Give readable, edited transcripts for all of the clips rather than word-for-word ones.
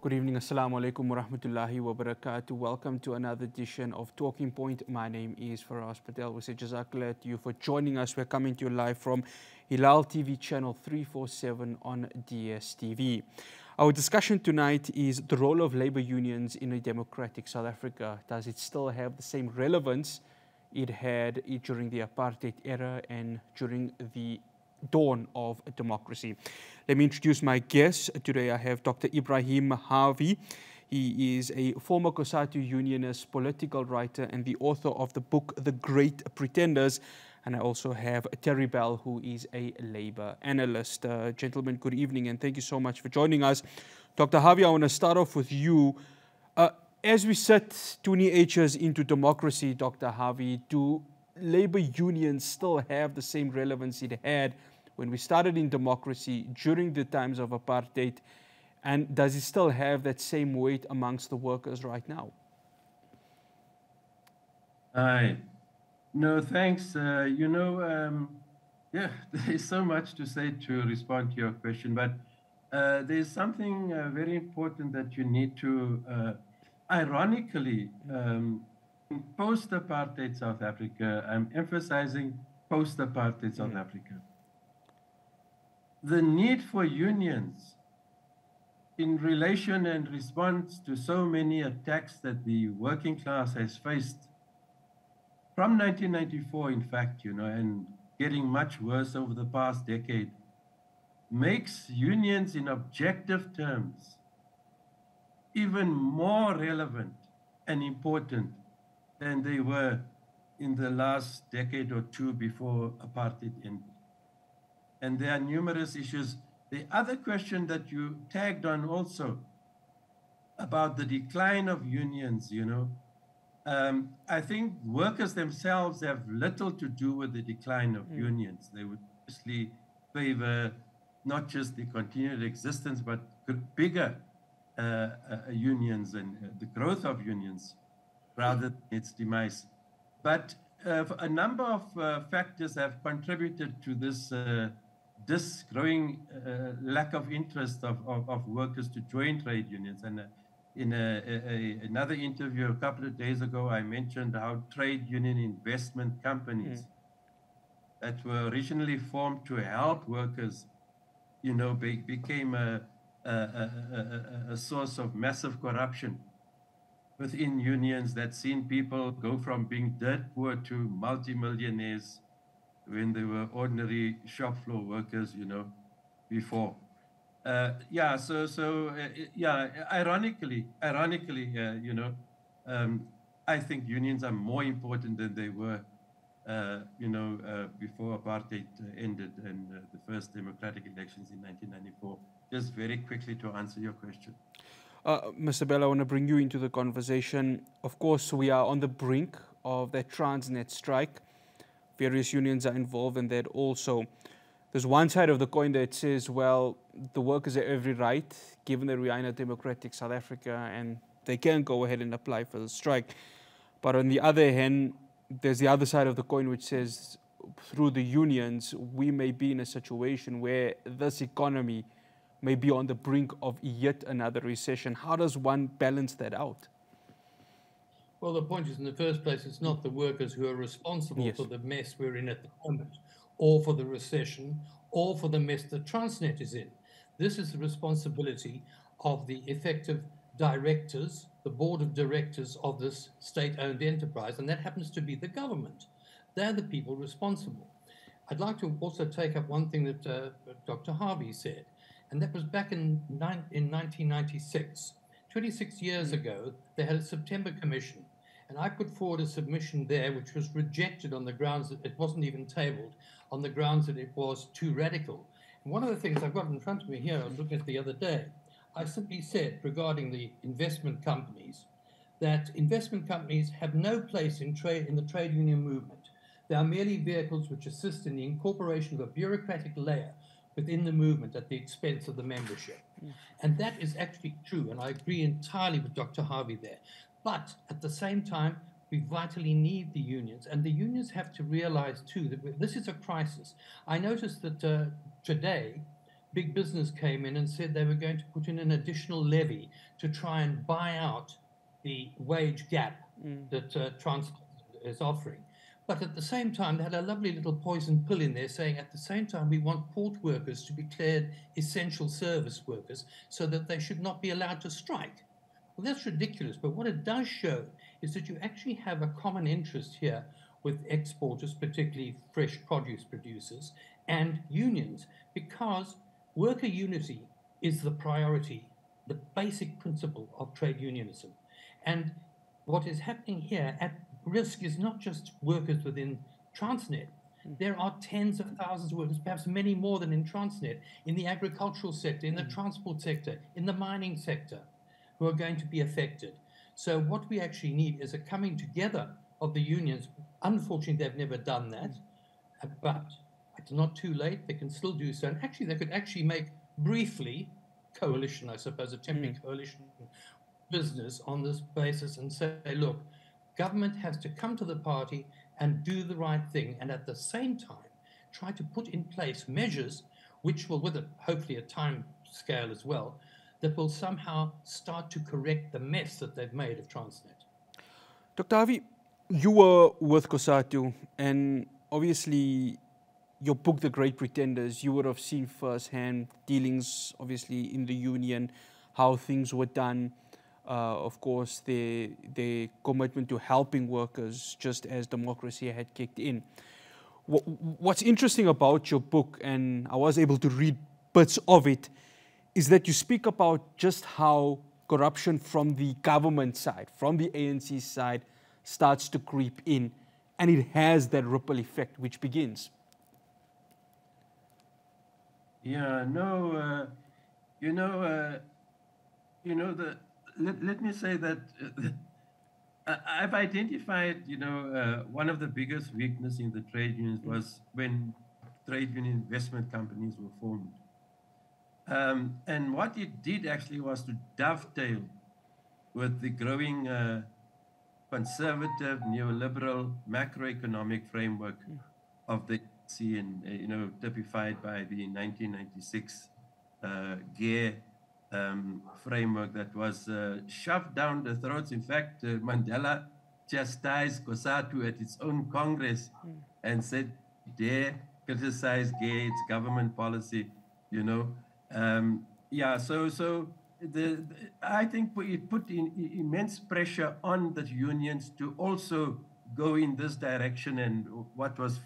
Good evening, Assalamu alaikum wa rahmatullahi wa barakatuh. Welcome to another edition of Talking Point. My name is Faraz Patel. We say Jazakallah to you for joining us. We're coming to you live from Hilaal TV channel 347 on DSTV. Our discussion tonight is the role of labor unions in a democratic South Africa. Does it still have the same relevance it had during the apartheid era and during the dawn of democracy? Let me introduce my guest. Today I have Dr. Ibrahim Harvey. He is a former COSATU unionist, political writer, and the author of the book The Great Pretenders. And I also have Terry Bell, who is a labor analyst. Gentlemen, good evening, and thank you so much for joining us. Dr. Harvey, I want to start off with you. As we sit 28 years into democracy, Dr. Harvey, do labor unions still have the same relevance it had when we started in democracy during the times of apartheid? And does it still have that same weight amongst the workers right now? Hi. No, thanks. Yeah, there's so much to say to respond to your question, but there's something very important that you need to, ironically, in post-apartheid South Africa, I'm emphasizing post-apartheid South Africa. The need for unions in relation and response to so many attacks that the working class has faced from 1994, in fact, and getting much worse over the past decade, makes unions in objective terms even more relevant and important than they were in the last decade or two before apartheid ended. And there are numerous issues. The other question that you tagged on also about the decline of unions, I think workers themselves have little to do with the decline of unions. They would obviously favor not just the continued existence, but bigger unions and the growth of unions rather than its demise. But a number of factors have contributed to this growing lack of interest of workers to join trade unions. And in another interview a couple of days ago, I mentioned how trade union investment companies that were originally formed to help workers, became a source of massive corruption within unions that seen people go from being dirt poor to multimillionaires when they were ordinary shop floor workers, before. Ironically, I think unions are more important than they were, before apartheid ended and the first democratic elections in 1994. Just very quickly to answer your question. Mr. Bell, I want to bring you into the conversation. Of course, we are on the brink of that Transnet strike. Various unions are involved in that also. There's one side of the coin that says, well, the workers have every right, given that we are in a democratic South Africa, and they can go ahead and apply for the strike. But on the other hand, there's the other side of the coin which says, through the unions, we may be in a situation where this economy may be on the brink of yet another recession. How does one balance that out? Well, the point is, in the first place, it's not the workers who are responsible for the mess we're in at the moment, or for the recession, or for the mess that Transnet is in. This is the responsibility of the effective directors, the board of directors of this state-owned enterprise, and that happens to be the government. They're the people responsible. I'd like to also take up one thing that Dr. Harvey said, and that was back in 1996. 26 years ago, they had a September Commission, and I put forward a submission there which was rejected on the grounds that it wasn't even tabled, on the grounds that it was too radical. And one of the things I've got in front of me here, I was looking at the other day, I simply said regarding the investment companies, that investment companies have no place in the trade union movement. They are merely vehicles which assist in the incorporation of a bureaucratic layer within the movement at the expense of the membership. And that is actually true, and I agree entirely with Dr. Harvey there. But at the same time, we vitally need the unions, and the unions have to realize too that this is a crisis. I noticed that today big business came in and said they were going to put in an additional levy to try and buy out the wage gap that transport is offering. But at the same time, they had a lovely little poison pill in there saying at the same time, we want port workers to be declared essential service workers so that they should not be allowed to strike. Well, that's ridiculous. But what it does show is that you actually have a common interest here with exporters, particularly fresh produce producers, and unions, because worker unity is the priority, the basic principle of trade unionism. And what is happening here at risk is not just workers within Transnet. There are tens of thousands of workers, perhaps many more than in Transnet, in the agricultural sector, in the transport sector, in the mining sector, who are going to be affected. So what we actually need is a coming together of the unions. Unfortunately, they've never done that, but it's not too late. They can still do so. And actually, they could actually make briefly coalition, I suppose, a temporary coalition business on this basis and say, look, government has to come to the party and do the right thing, and at the same time, try to put in place measures which will, with it, hopefully a time scale as well, that will somehow start to correct the mess that they've made of Transnet. Dr. Harvey, you were with COSATU, and obviously your book, The Great Pretenders, you would have seen firsthand dealings, obviously, in the union, how things were done. Of course, their commitment to helping workers just as democracy had kicked in. What's interesting about your book, and I was able to read bits of it, is that you speak about just how corruption from the government side, from the ANC side, starts to creep in, and it has that ripple effect which begins. Yeah, no, let me say that I've identified, one of the biggest weaknesses in the trade unions was when trade union investment companies were formed. And what it did actually was to dovetail with the growing conservative, neoliberal, macroeconomic framework of the ANC, and typified by the 1996 GEAR framework that was shoved down the throats. In fact, Mandela chastised COSATU at its own Congress and said, dare criticize GEAR, its government policy, I think it put immense pressure on the unions to also go in this direction, and what was,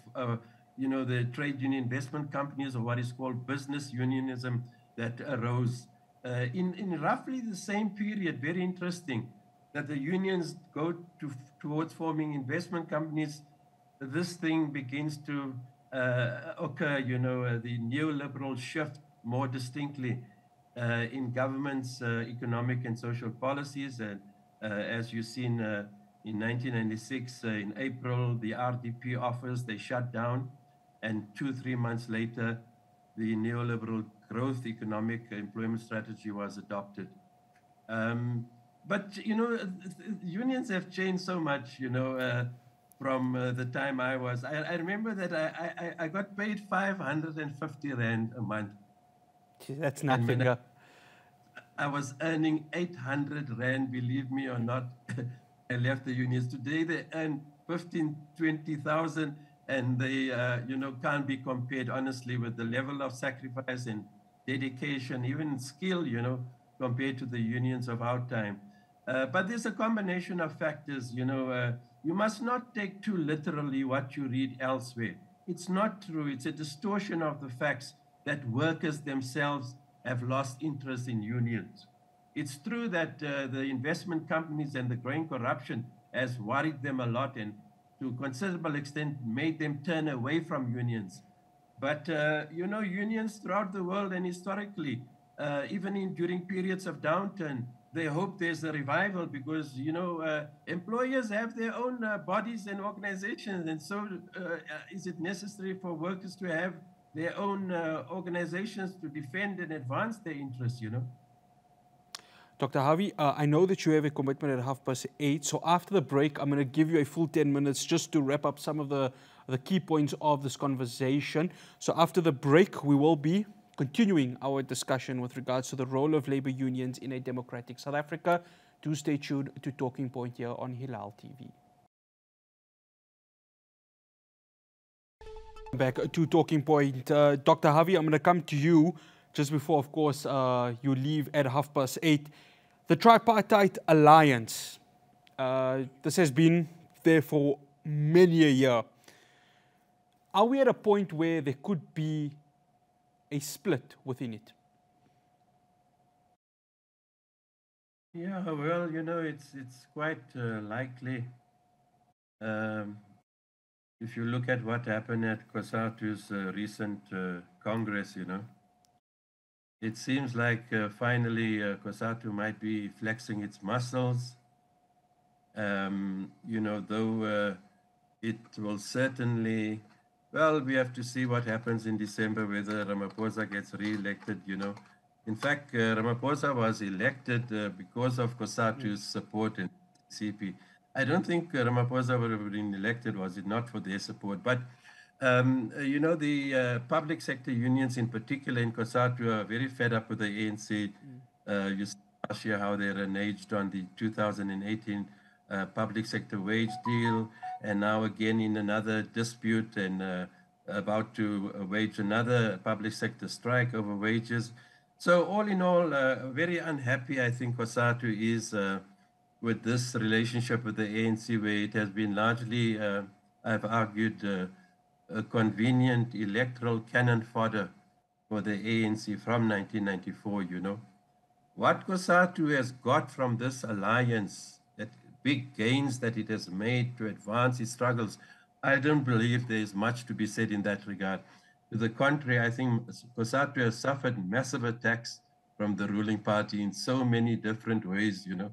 the trade union investment companies, or what is called business unionism, that arose in roughly the same period. Very interesting that the unions go towards forming investment companies. This thing begins to occur, the neoliberal shift more distinctly in government's economic and social policies. And as you've seen in 1996, in April, the RDP office, they shut down. And 2-3 months later, the neoliberal growth economic employment strategy was adopted. But, unions have changed so much, from the time I was. I remember that I got paid 550 Rand a month. That's nothing. I was earning 800 Rand, believe me or not. I left the unions. Today they earn 15, 20,000, and they, can't be compared honestly with the level of sacrifice and dedication, even skill, compared to the unions of our time. But there's a combination of factors, you must not take too literally what you read elsewhere. It's not true. It's a distortion of the facts that workers themselves have lost interest in unions. It's true that the investment companies and the growing corruption has worried them a lot, and to a considerable extent made them turn away from unions. But, unions throughout the world and historically, even during periods of downturn, they hope there's a revival because, employers have their own bodies and organizations. And so is it necessary for workers to have their own organizations to defend and advance their interests, Dr. Harvey, I know that you have a commitment at 8:30. So after the break, I'm going to give you a full 10 minutes just to wrap up some of the key points of this conversation. So after the break, we will be continuing our discussion with regards to the role of labor unions in a democratic South Africa. Do stay tuned to Talking Point here on Hilaal TV. Back to Talking Point. Dr. Harvey, I'm going to come to you just before, of course, you leave at 8:30. The Tripartite Alliance, this has been there for many a year. Are we at a point where there could be a split within it? Yeah, well, you know, it's quite likely. If you look at what happened at COSATU's recent Congress, you know, it seems like finally COSATU might be flexing its muscles. You know, though it will certainly, well, we have to see what happens in December, whether Ramaphosa gets re-elected, you know. In fact, Ramaphosa was elected because of COSATU's support in CP. I don't think Ramaphosa would have been elected was it not for their support. But, you know, the public sector unions in particular in COSATU are very fed up with the ANC. You saw last year how they reneged on the 2018 public sector wage deal, and now again in another dispute and about to wage another public sector strike over wages. So all in all, very unhappy, I think, COSATU is with this relationship with the ANC, where it has been largely, I've argued, a convenient electoral cannon fodder for the ANC from 1994, you know. What COSATU has got from this alliance, that big gains that it has made to advance its struggles, I don't believe there is much to be said in that regard. To the contrary, I think COSATU has suffered massive attacks from the ruling party in so many different ways, you know.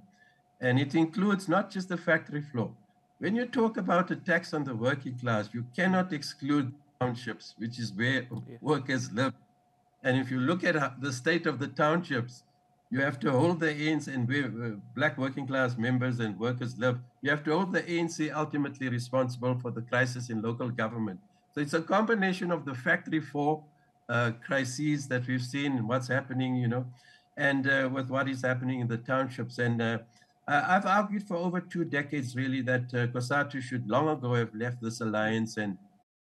And it includes not just the factory floor. When you talk about attacks on the working class, you cannot exclude townships, which is where workers live. And if you look at the state of the townships, you have to hold the ANC, and where black working class members and workers live, you have to hold the ANC ultimately responsible for the crisis in local government. So it's a combination of the factory floor crises that we've seen and what's happening, you know, and with what is happening in the townships. And I've argued for over 2 decades, really, that COSATU should long ago have left this alliance and,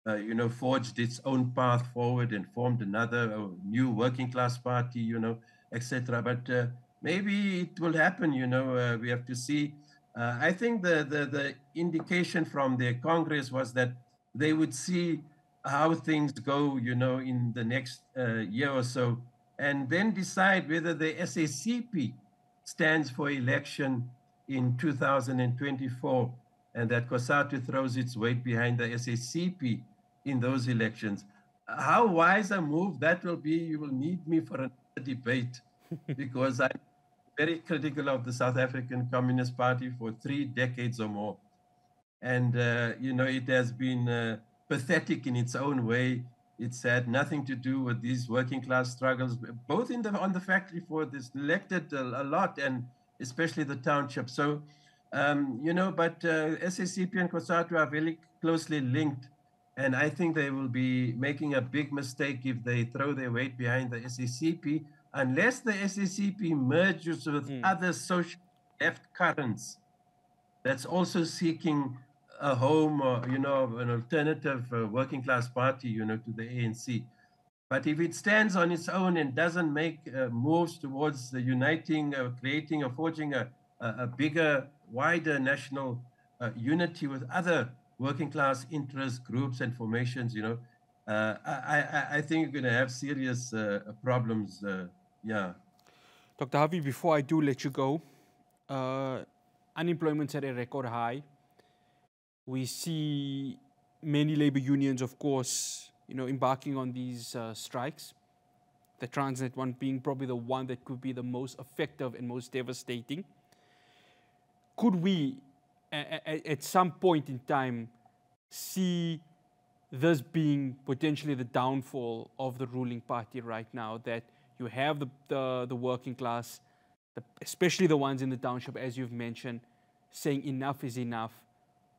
you know, forged its own path forward and formed another new working class party, you know, etc. But maybe it will happen, you know, we have to see. I think the indication from the Congress was that they would see how things go, you know, in the next year or so, and then decide whether the SACP stands for election in 2024, and that COSATU throws its weight behind the SACP in those elections. How wise a move that will be, you will need me for a debate, because I'm very critical of the South African Communist Party for 3 decades or more. And, you know, it has been pathetic in its own way. It's had nothing to do with these working class struggles, both on the factory floor. This elected a lot, and especially the township. So, you know, but SACP and COSATU are very closely linked. And I think they will be making a big mistake if they throw their weight behind the SACP, unless the SACP merges with other social left currents that's also seeking a home, or, you know, an alternative working class party, you know, to the ANC. But if it stands on its own and doesn't make moves towards uniting, creating or forging a bigger, wider national unity with other working class interest groups and formations, you know, I think you're going to have serious problems. Yeah. Dr. Harvey, before I do let you go, unemployment's at a record high. We see many labor unions, of course, you know, embarking on these strikes. The Transnet one being probably the one that could be the most effective and most devastating. Could we, at some point in time, see this being potentially the downfall of the ruling party right now, that you have the working class, especially the ones in the township, as you've mentioned, saying enough is enough.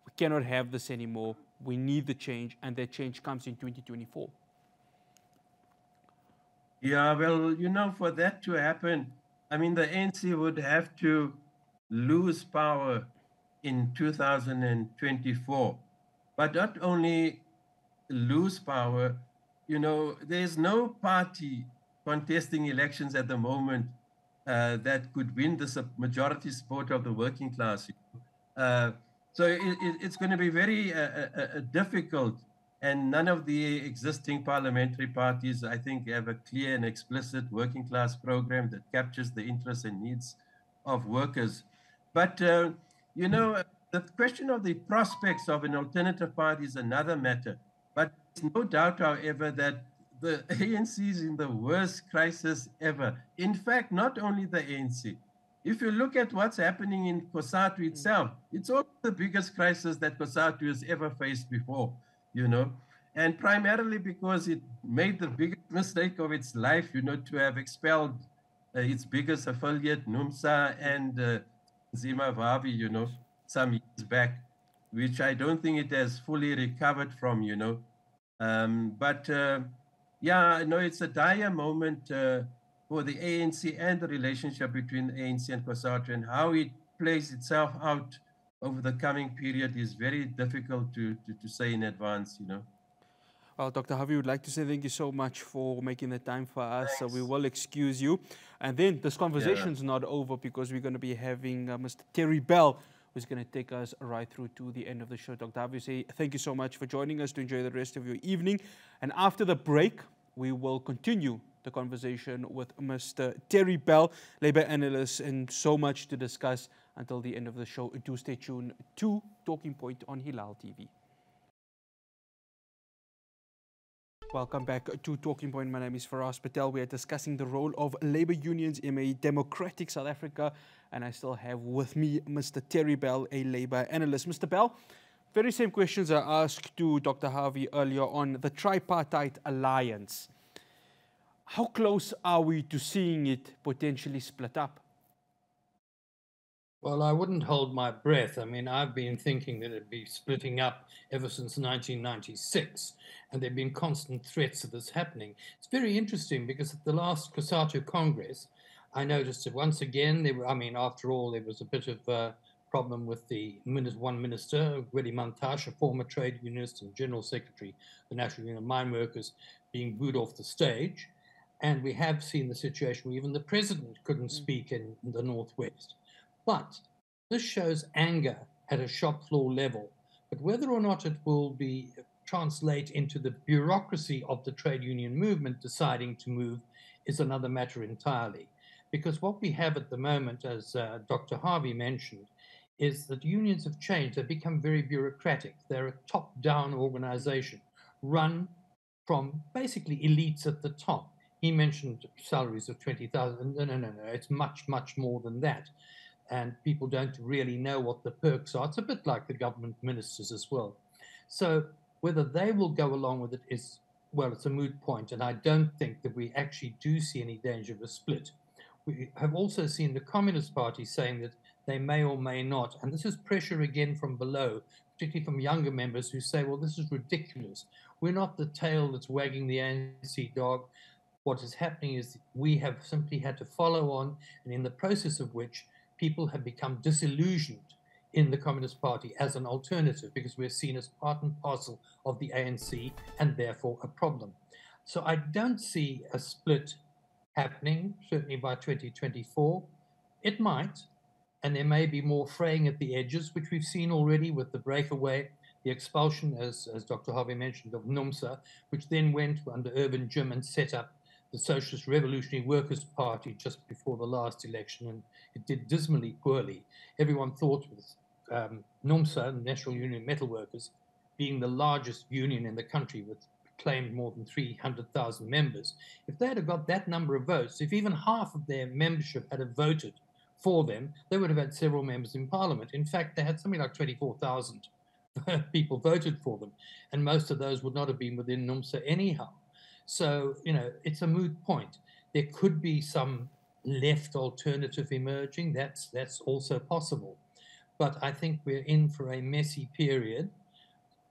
We cannot have this anymore. We need the change, and that change comes in 2024. Yeah, well, you know, for that to happen, I mean, the ANC would have to lose power in 2024. But not only lose power, you know, there's no party contesting elections at the moment that could win the majority support of the working class. Uh, so it's going to be very difficult. And none of the existing parliamentary parties, I think, have a clear and explicit working class program that captures the interests and needs of workers. But, you know, the question of the prospects of an alternative party is another matter. But there's no doubt, however, that the ANC is in the worst crisis ever. In fact, not only the ANC. If you look at what's happening in COSATU itself, it's also the biggest crisis that COSATU has ever faced before, you know, and primarily because it made the biggest mistake of its life, you know, to have expelled its biggest affiliate, NUMSA, and Zima Vavi, you know, some years back, which I don't think it has fully recovered from, you know. But yeah, no, it's a dire moment for the ANC and the relationship between the ANC and COSATU, and how it plays itself out over the coming period is very difficult to say in advance, you know. Well, Dr. Harvey, would like to say thank you so much for making the time for us. So we will excuse you. And then this conversation's not over, because we're going to be having Mr. Terry Bell, who's going to take us right through to the end of the show. Dr. Harvey, say thank you so much for joining us, to enjoy the rest of your evening. And after the break, we will continue the conversation with Mr. Terry Bell, Labour analyst, and so much to discuss until the end of the show. Do stay tuned to Talking Point on Hilaal TV. Welcome back to Talking Point. My name is Faraz Patel. We are discussing the role of labour unions in a democratic South Africa, and I still have with me Mr. Terry Bell, a labour analyst. Mr. Bell, very same questions I asked to Dr. Harvey earlier on the tripartite alliance. How close are we to seeing it potentially split up? Well, I wouldn't hold my breath. I mean, I've been thinking that it'd be splitting up ever since 1996, and there have been constant threats of this happening. It's very interesting because at the last COSATU Congress, I noticed that once again, after all, there was a bit of a problem with the one minister, Gwedi Mantashe, a former trade unionist and general secretary of the National Union of Mine Workers, being booed off the stage. And we have seen the situation where even the president couldn't speak in the Northwest. But this shows anger at a shop floor level. But whether or not it will translate into the bureaucracy of the trade union movement deciding to move is another matter entirely. Because what we have at the moment, as Dr. Harvey mentioned, is that unions have changed. They've become very bureaucratic. They're a top-down organization run from basically elites at the top. He mentioned salaries of 20,000. No. It's much, much more than that. And people don't really know what the perks are. It's a bit like the government ministers as well. So whether they will go along with it is, well, it's a moot point. And I don't think that we actually do see any danger of a split. We have also seen the Communist Party saying that they may or may not. And this is pressure again from below, particularly from younger members who say, well, this is ridiculous. We're not the tail that's wagging the ANC dog. What is happening is we have simply had to follow on, and in the process of which people have become disillusioned in the Communist Party as an alternative, because we're seen as part and parcel of the ANC and therefore a problem. So I don't see a split happening, certainly by 2024. It might, and there may be more fraying at the edges, which we've seen already with the breakaway, the expulsion, as Dr. Harvey mentioned, of NUMSA, which then went under Urban Jim and set up the Socialist Revolutionary Workers' Party just before the last election, and it did dismally poorly. Everyone thought with NUMSA, the National Union of Metal Workers, being the largest union in the country with claimed more than 300,000 members, if they had got that number of votes, if even half of their membership had voted for them, they would have had several members in Parliament. In fact, they had something like 24,000 people voted for them, and most of those would not have been within NUMSA anyhow. So, you know, it's a moot point. There could be some left alternative emerging. That's also possible. But I think we're in for a messy period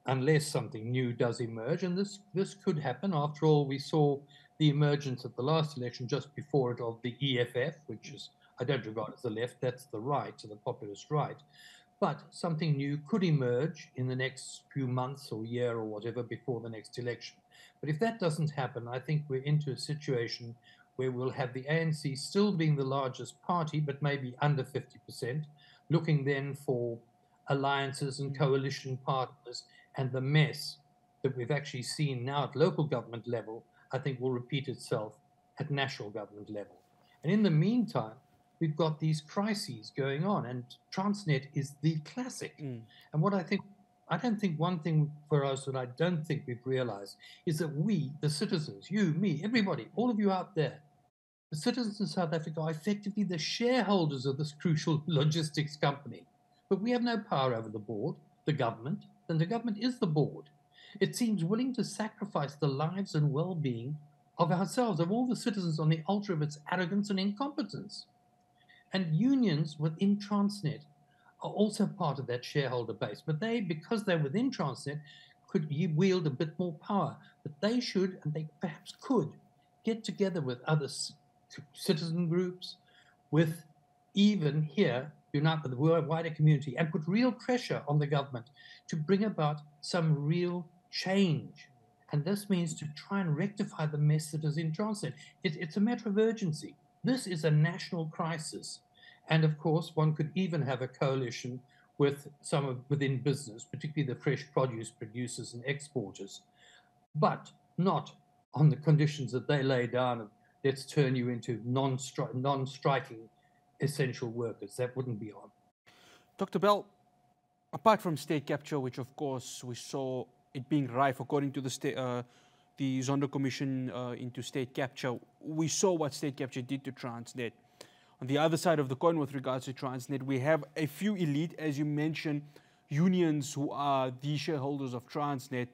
unless something new does emerge. And this could happen. After all, we saw the the emergence at the last election, just before it, of the EFF, which is, I don't regard as the left, that's the right, the populist right. But something new could emerge in the next few months or year or whatever before the next election. But if that doesn't happen, I think we're into a situation where we'll have the ANC still being the largest party, but maybe under 50%, looking then for alliances and coalition partners, and the mess that we've actually seen now at local government level, I think will repeat itself at national government level. And in the meantime, we've got these crises going on, and Transnet is the classic. And what I don't think one thing for us that I don't think we've realized is that we, the citizens, you, me, everybody, all of you out there, the citizens in South Africa are effectively the shareholders of this crucial logistics company. But we have no power over the board, the government, and the government is the board. It seems willing to sacrifice the lives and well-being of ourselves, of all the citizens, on the altar of its arrogance and incompetence. And unions within Transnet are also part of that shareholder base. But they, because they're within Transnet, could wield a bit more power. But they should, and they perhaps could, get together with other citizen groups, with even here, unite with the wider community, and put real pressure on the government to bring about some real change. And this means to try and rectify the mess that is in Transnet. It's a matter of urgency. This is a national crisis. And of course, one could even have a coalition with some within business, particularly the fresh produce producers and exporters, but not on the conditions that they lay down of let's turn you into non-striking essential workers. That wouldn't be on. Dr. Bell, apart from state capture, which of course we saw it being rife according to the Zondo Commission into state capture, we saw what state capture did to Transnet. On the other side of the coin with regards to Transnet, we have a few elite, as you mentioned, unions who are the shareholders of Transnet,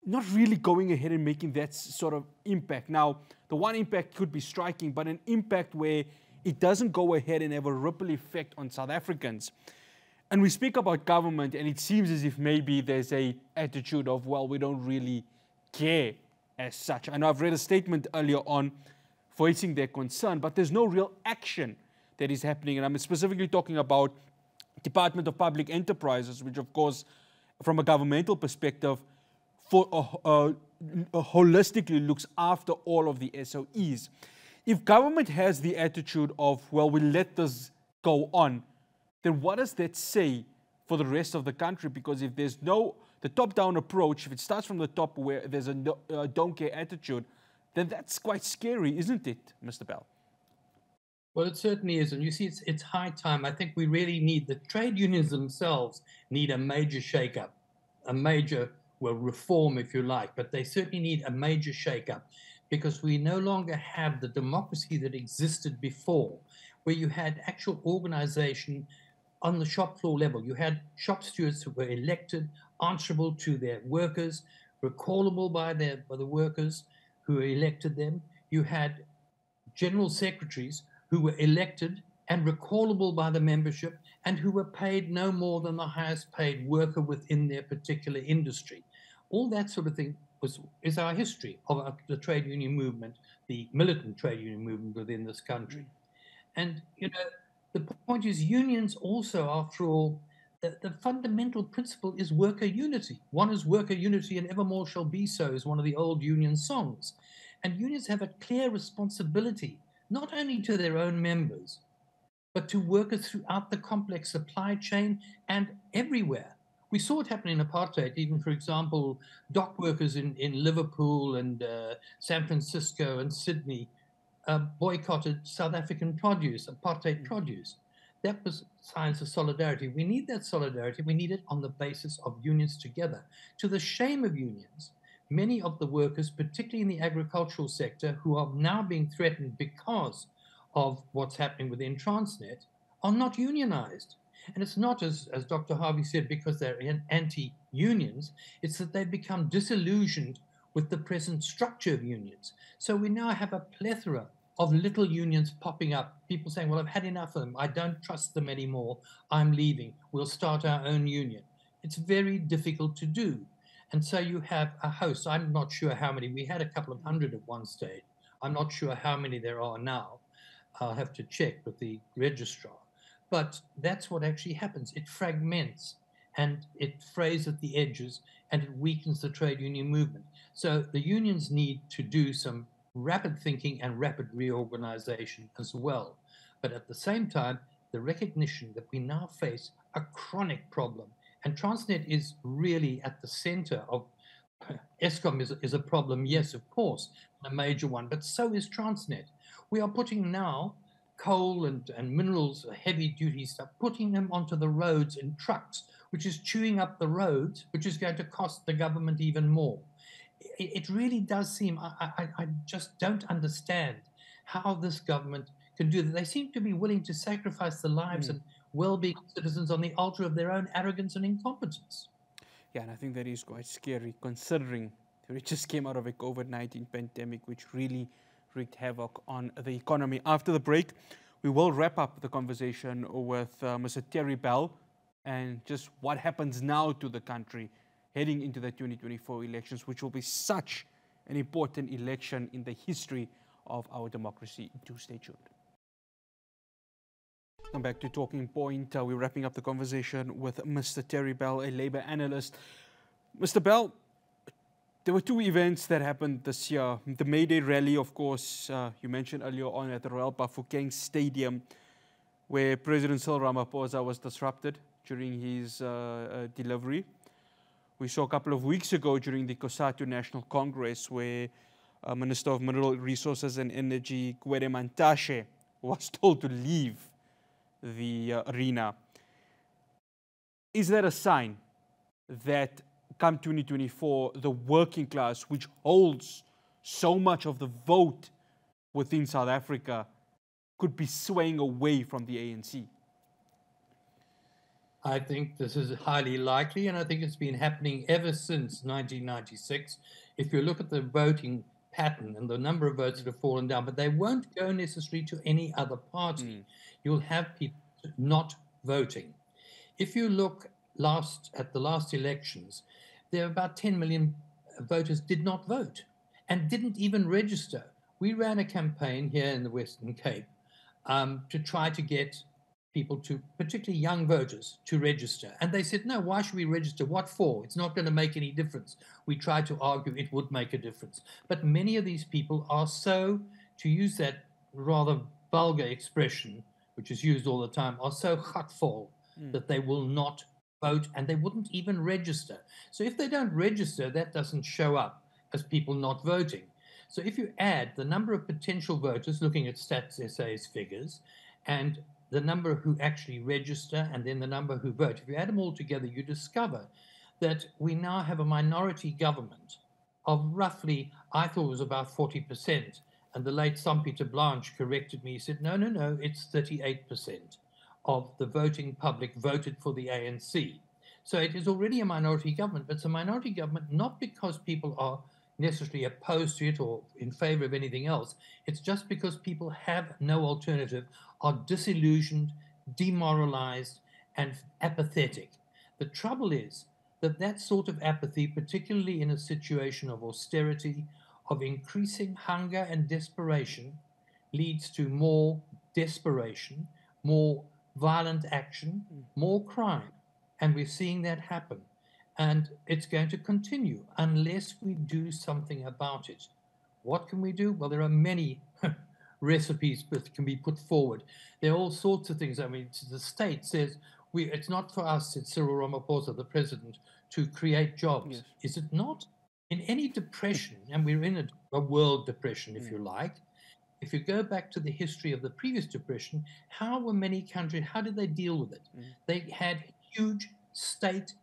not really going ahead and making that sort of impact. Now, the one impact could be striking, but an impact where it doesn't go ahead and have a ripple effect on South Africans. And we speak about government, and it seems as if maybe there's a attitude of, well, we don't really care as such. I know I've read a statement earlier on voicing their concern, but there's no real action that is happening. And I'm specifically talking about Department of Public Enterprises, which of course, from a governmental perspective, holistically looks after all of the SOEs. If government has the attitude of, well, we'll let this go on, then what does that say for the rest of the country? Because if there's the top-down approach, if it starts from the top where there's a don't care attitude, then that's quite scary, isn't it, Mr. Bell? Well, it certainly is. And you see, it's high time. I think we really need, the trade unions themselves need a major shake-up, a major, well, reform, if you like, but they certainly need a major shake-up, because we no longer have the democracy that existed before, where you had actual organization on the shop floor level. You had shop stewards who were elected, answerable to their workers, recallable by the workers who elected them. You had general secretaries who were elected and recallable by the membership, and who were paid no more than the highest paid worker within their particular industry. All that sort of thing is our history of the trade union movement, the militant trade union movement within this country. And, you know, the point is, unions also, after all, the fundamental principle is worker unity. One is worker unity and evermore shall be so, is one of the old union songs. And unions have a clear responsibility, not only to their own members, but to workers throughout the complex supply chain and everywhere. We saw it happen in apartheid, even, for example, dock workers in Liverpool and San Francisco and Sydney boycotted South African produce, apartheid produce. That was signs of solidarity. We need that solidarity. We need it on the basis of unions together. To the shame of unions, many of the workers, particularly in the agricultural sector, who are now being threatened because of what's happening within Transnet, are not unionized. And it's not, as Dr. Harvey said, because they're anti-unions, it's that they've become disillusioned with the present structure of unions. So we now have a plethora of little unions popping up, people saying, well, I've had enough of them, I don't trust them anymore, I'm leaving, we'll start our own union. It's very difficult to do. And so you have a host. I'm not sure how many. We had a couple of hundred at one stage. I'm not sure how many there are now. I'll have to check with the registrar. But that's what actually happens. It fragments and it frays at the edges and it weakens the trade union movement. So the unions need to do some rapid thinking and rapid reorganization as well. But at the same time, the recognition that we now face a chronic problem. And Transnet is really at the center of Eskom is a problem, yes, of course, a major one, but so is Transnet. We are putting now coal and minerals, heavy duty stuff, putting them onto the roads in trucks, which is chewing up the roads, which is going to cost the government even more. It really does seem, I just don't understand how this government can do that. They seem to be willing to sacrifice the lives and well-being of citizens on the altar of their own arrogance and incompetence. Yeah, and I think that is quite scary considering we just came out of a COVID-19 pandemic, which really wreaked havoc on the economy. After the break, we will wrap up the conversation with Mr. Terry Bell and just what happens now to the country heading into the 2024 elections, which will be such an important election in the history of our democracy. Do stay tuned. Welcome back to Talking Point. We're wrapping up the conversation with Mr. Terry Bell, a Labour analyst. Mr. Bell, there were two events that happened this year. The May Day rally, of course, you mentioned earlier on at the Royal Bafokeng Stadium, where President Cyril Ramaphosa was disrupted during his delivery. We saw a couple of weeks ago during the COSATU National Congress where Minister of Mineral Resources and Energy, Gwede Mantashe, was told to leave the arena. Is that a sign that come 2024, the working class, which holds so much of the vote within South Africa, could be swaying away from the ANC? I think this is highly likely, and I think it's been happening ever since 1996. If you look at the voting pattern and the number of votes that have fallen down, but they won't go necessarily to any other party. You'll have people not voting. If you look at the last elections, there are about 10 million voters did not vote and didn't even register. We ran a campaign here in the Western Cape to try to get people to, particularly young voters, to register. And they said, no, why should we register? What for? It's not going to make any difference. We tried to argue it would make a difference. But many of these people are so, to use that rather vulgar expression, which is used all the time, are so gatvol that they will not vote and they wouldn't even register. So if they don't register, that doesn't show up as people not voting. So if you add the number of potential voters, looking at Stats SA's figures, and the number who actually register and then the number who vote, if you add them all together, you discover that we now have a minority government of roughly, I thought it was about 40%. And the late Sampieter Blanche corrected me. He said, no, it's 38% of the voting public voted for the ANC. So it is already a minority government, but it's a minority government not because people are necessarily opposed to it or in favor of anything else. It's just because people have no alternative, are disillusioned, demoralized, and apathetic. The trouble is that that sort of apathy, particularly in a situation of austerity, of increasing hunger and desperation, leads to more desperation, more violent action, more crime. And we're seeing that happen. And it's going to continue unless we do something about it. What can we do? Well, there are many recipes that can be put forward. There are all sorts of things. I mean, the state says, it's not for us, said Cyril Ramaphosa, the president, to create jobs. Yes. Is it not? In any depression, and we're in a world depression, if you like, if you go back to the history of the previous depression, how were many countries, how did they deal with it? They had huge state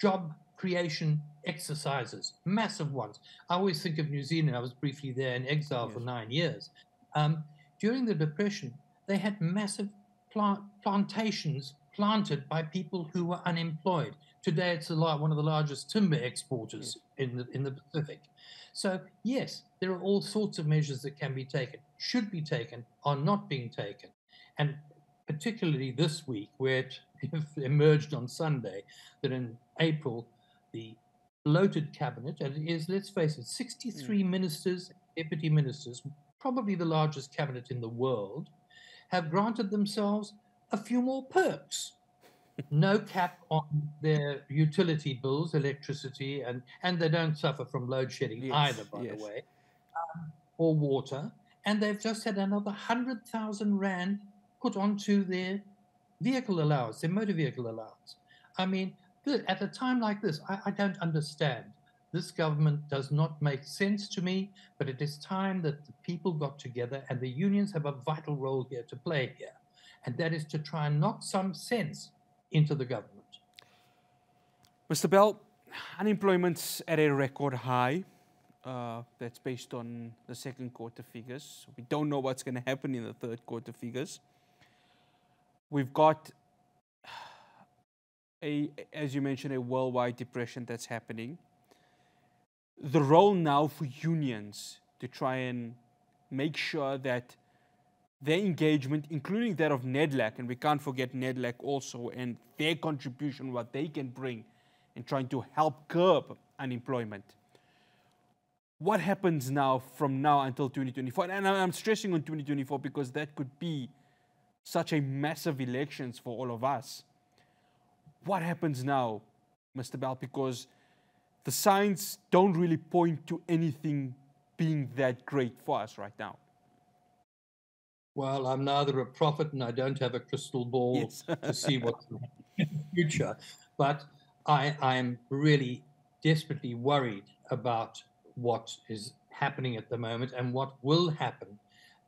job creation exercises, massive ones. I always think of New Zealand. I was briefly there in exile for 9 years. During the Depression, they had massive plantations planted by people who were unemployed. Today, it's one of the largest timber exporters in the Pacific. So, yes, there are all sorts of measures that can be taken, should be taken, are not being taken. And particularly this week, where it emerged on Sunday that in April, the bloated cabinet, and it is, let's face it, 63 ministers, deputy ministers, probably the largest cabinet in the world, have granted themselves a few more perks. No cap on their utility bills, electricity, and they don't suffer from load shedding either, by the way, or water. And they've just had another 100,000 Rand put onto their vehicle allowance, their motor vehicle allowance. I mean, at a time like this, I don't understand. This government does not make sense to me, but it is time that the people got together, and the unions have a vital role here to play here. And that is to try and knock some sense into the government. Mr. Bell, unemployment's at a record high. That's based on the second quarter figures. We don't know what's going to happen in the third quarter figures. We've got, as you mentioned, a worldwide depression that's happening. The role now for unions to try and make sure that their engagement, including that of NEDLAC, and we can't forget NEDLAC also, and their contribution, what they can bring in trying to help curb unemployment. What happens now from now until 2024? And I'm stressing on 2024 because that could be such a massive elections for all of us. What happens now, Mr. Bell? Because the signs don't really point to anything being that great for us right now. Well, I'm neither a prophet and I don't have a crystal ball to see what's in the future. But I'm really desperately worried about what is happening at the moment and what will happen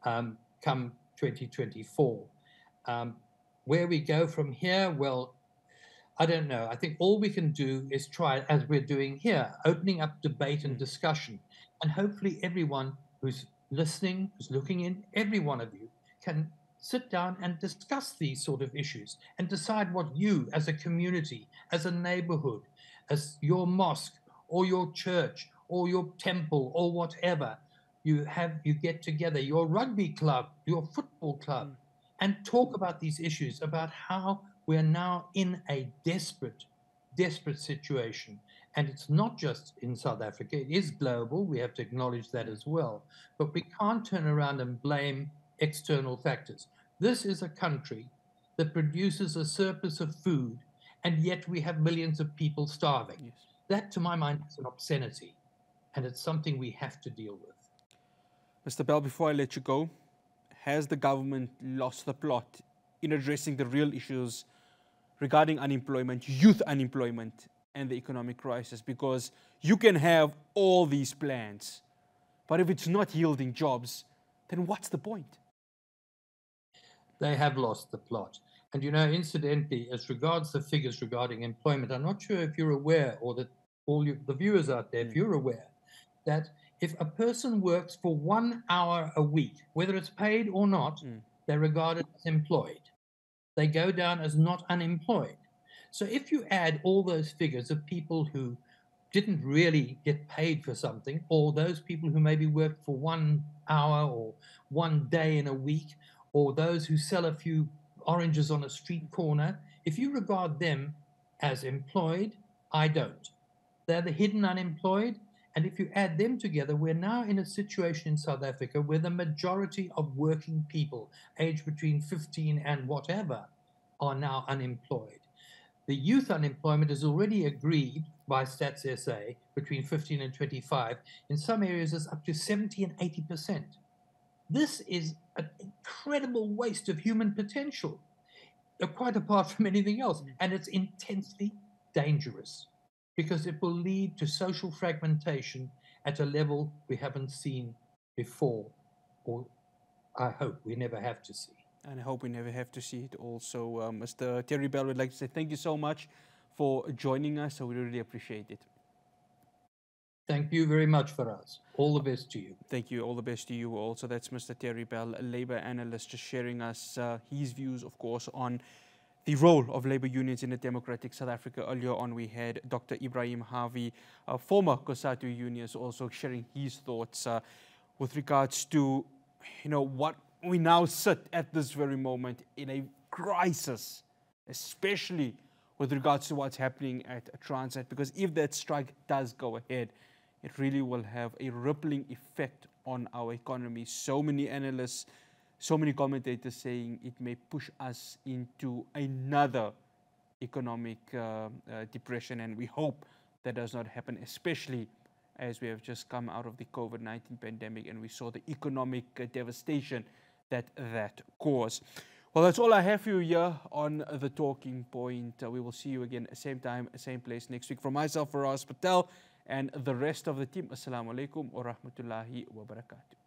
come 2024. Where we go from here, well, I don't know. I think all we can do is try, as we're doing here, opening up debate and discussion. And hopefully everyone who's listening, who's looking in, every one of you can sit down and discuss these sort of issues and decide what you, as a community, as a neighborhood, as your mosque or your church or your temple or whatever, you get together, your rugby club, your football club, and talk about these issues, about how we're now in a desperate situation. And it's not just in South Africa, it is global. We have to acknowledge that as well. But we can't turn around and blame external factors. This is a country that produces a surplus of food, and yet we have millions of people starving. Yes. That, to my mind, is an obscenity, and it's something we have to deal with. Mr. Bell, before I let you go, has the government lost the plot in addressing the real issues regarding unemployment, youth unemployment, and the economic crisis? Because you can have all these plans, but if it's not yielding jobs, then what's the point? They have lost the plot. And, you know, incidentally, as regards the figures regarding employment, I'm not sure if you're aware, or that all the viewers out there, if you're aware, that if a person works for 1 hour a week, whether it's paid or not, they're regarded as employed. They go down as not unemployed. So if you add all those figures of people who didn't really get paid for something, or those people who maybe worked for 1 hour or 1 day in a week, or those who sell a few oranges on a street corner, if you regard them as employed, I don't. They're the hidden unemployed. And if you add them together, we're now in a situation in South Africa where the majority of working people, aged between 15 and whatever, are now unemployed. The youth unemployment is already agreed by Stats SA between 15 and 25. In some areas, it's up to 70 and 80%. This is an incredible waste of human potential, quite apart from anything else. And it's intensely dangerous, because it will lead to social fragmentation at a level we haven't seen before, or I hope we never have to see. And I hope we never have to see it also. Mr. Terry Bell would like to say thank you so much for joining us. So we really appreciate it. Thank you very much for us. All the best to you. Thank you. All the best to you also. That's Mr. Terry Bell, a labor analyst, just sharing us his views, of course, on the role of labor unions in a democratic South Africa. Earlier on, we had Dr. Ibrahim Harvey, a former COSATU unionist, also sharing his thoughts with regards to, you know, what we now sit at this very moment in a crisis, especially with regards to what's happening at Transnet, because if that strike does go ahead, it really will have a rippling effect on our economy. So many analysts, so many commentators saying it may push us into another economic depression, and we hope that does not happen, especially as we have just come out of the COVID-19 pandemic and we saw the economic devastation that caused. Well, that's all I have for you here on The Talking Point. We will see you again, same time, same place next week. From myself, Faraz Patel, and the rest of the team, Assalamu alaikum wa rahmatullahi wa barakatuh.